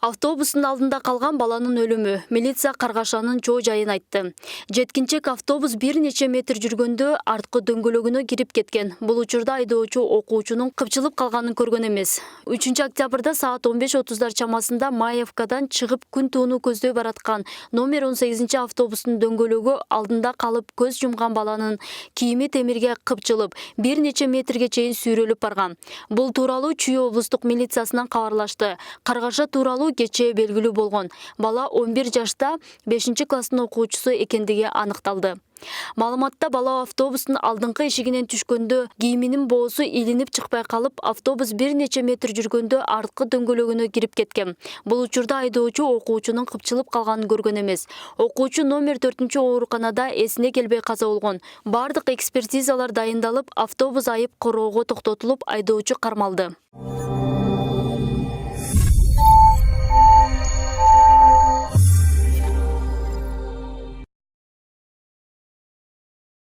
Автобустун алдында калган баланын өлүмү. Милиция Каргашанын чоо жайын айтты. Жеткинчек автобус бир нече метр жүргөндө арткы дөңгөлөгүнө кирип кеткен. Бул учурда айдоочу окуучунун кыпчылып калганын көргөн эмес. 3-октябрда саат 15:30 чамасында Маевкадан чыгып күн тууну көздөй бараткан номер 18 автобустун дөңгөлөгү алдында калып көз жумган баланын кийими темирге кыпчылып, бир нече метрге чейин сүйрөлүп барган. Бул тууралуу Чүй облустук милициясынан кабарлашты. Каргаша тууралуу кечээ белгилүү болгон. Бала 11 жашта 5-класстын окуучусу экендиги аныкталды. Маалыматта бала автобустун алдыңкы эшигинен түшкөндө кийиминин боосу илинип чыкпай калып, автобус бир нече метр жүргөндө арткы дөңгөлөгүнө кирип кеткен. Бул учурда айдоочу окуучунун кыпчылып калганын көргөн эмес. Окуучу номер 4-ооруканада эсине келбей каза болгон. Бардык экспертизалар дайындалып, автобус айып короого токтотулуп, айдоочу кармалды.